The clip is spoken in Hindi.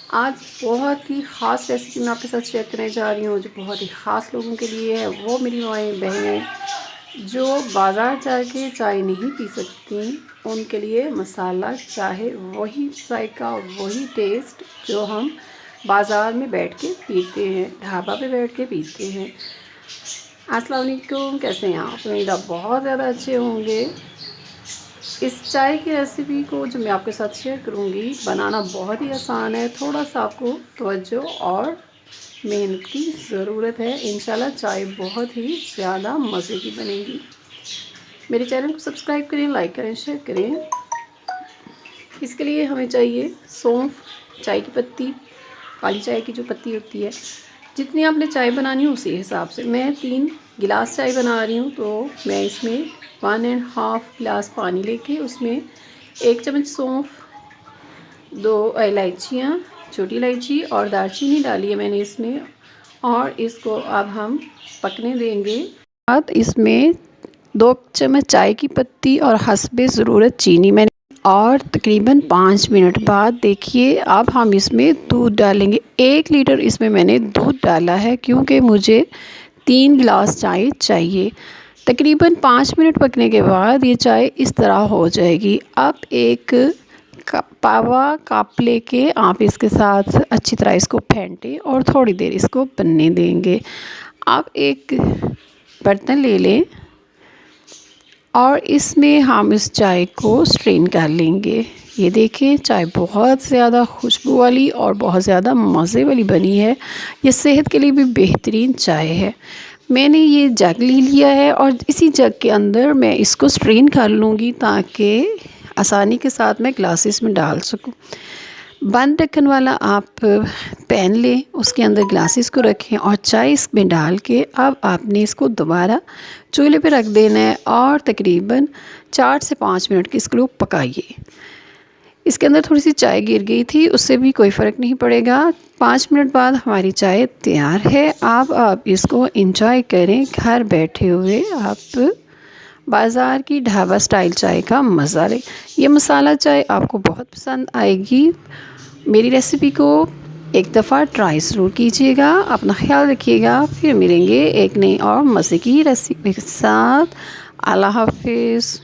आज बहुत ही ख़ास रेसिपी मैं आपके साथ शेयर करने जा रही हूँ, जो बहुत ही ख़ास लोगों के लिए है। वो मेरी माएँ बहनें जो बाज़ार जाके चाय नहीं पी सकती, उनके लिए मसाला चाय वही जायका, वही टेस्ट जो हम बाज़ार में बैठ के पीते हैं, ढाबा पे बैठ के पीते हैं। अस्सलाम वालेकुम, कैसे हैं आप? उम्मीद आप बहुत ज़्यादा अच्छे होंगे। इस चाय की रेसिपी को जो मैं आपके साथ शेयर करूंगी, बनाना बहुत ही आसान है। थोड़ा सा आपको तवज्जो और मेहनत की ज़रूरत है। इंशाल्लाह चाय बहुत ही ज़्यादा मज़े की बनेगी। मेरे चैनल को सब्सक्राइब करें, लाइक करें, शेयर करें। इसके लिए हमें चाहिए सौंफ, चाय की पत्ती, काली चाय की जो पत्ती होती है। जितनी आपने चाय बनानी हो उसी हिसाब से। मैं 3 गिलास चाय बना रही हूँ, तो मैं इसमें 1.5 गिलास पानी लेके उसमें 1 चम्मच सौंफ, 2 इलायचियाँ, छोटी इलायची और दालचीनी डाली है मैंने इसमें, और इसको अब हम पकने देंगे। बाद इसमें 2 चम्मच चाय की पत्ती और हस्बे ज़रूरत चीनी मैंने, और तकरीबन 5 मिनट बाद देखिए अब हम इसमें दूध डालेंगे। 1 लीटर इसमें मैंने दूध डाला है, क्योंकि मुझे 3 गिलास चाय चाहिए। तकरीबन 5 मिनट पकने के बाद ये चाय इस तरह हो जाएगी। अब एक पावा कप लेके आप इसके साथ अच्छी तरह इसको फेंटें और थोड़ी देर इसको बनने देंगे। आप एक बर्तन ले लें और इसमें हम इस चाय को स्ट्रेन कर लेंगे। ये देखें, चाय बहुत ज़्यादा खुशबू वाली और बहुत ज़्यादा मज़े वाली बनी है। ये सेहत के लिए भी बेहतरीन चाय है। मैंने ये जग ले लिया है और इसी जग के अंदर मैं इसको स्ट्रेन कर लूँगी, ताकि आसानी के साथ मैं ग्लासेस में डाल सकूँ। बंद ढक्कन वाला आप पैन लें, उसके अंदर ग्लासेस को रखें और चाय इसमें डाल के अब आपने इसको दोबारा चूल्हे पे रख देना है और तकरीबन 4 से 5 मिनट के इसको पकाइए। इसके अंदर थोड़ी सी चाय गिर गई थी, उससे भी कोई फ़र्क नहीं पड़ेगा। 5 मिनट बाद हमारी चाय तैयार है। आप इसको इंजॉय करें घर बैठे हुए। आप बाज़ार की ढाबा स्टाइल चाय का मज़ा लें। ये मसाला चाय आपको बहुत पसंद आएगी। मेरी रेसिपी को एक दफ़ा ट्राई ज़रूर कीजिएगा। अपना ख्याल रखिएगा। फिर मिलेंगे एक नई और मज़े की रेसिपी के साथ। अल्लाह हाफ़िज़।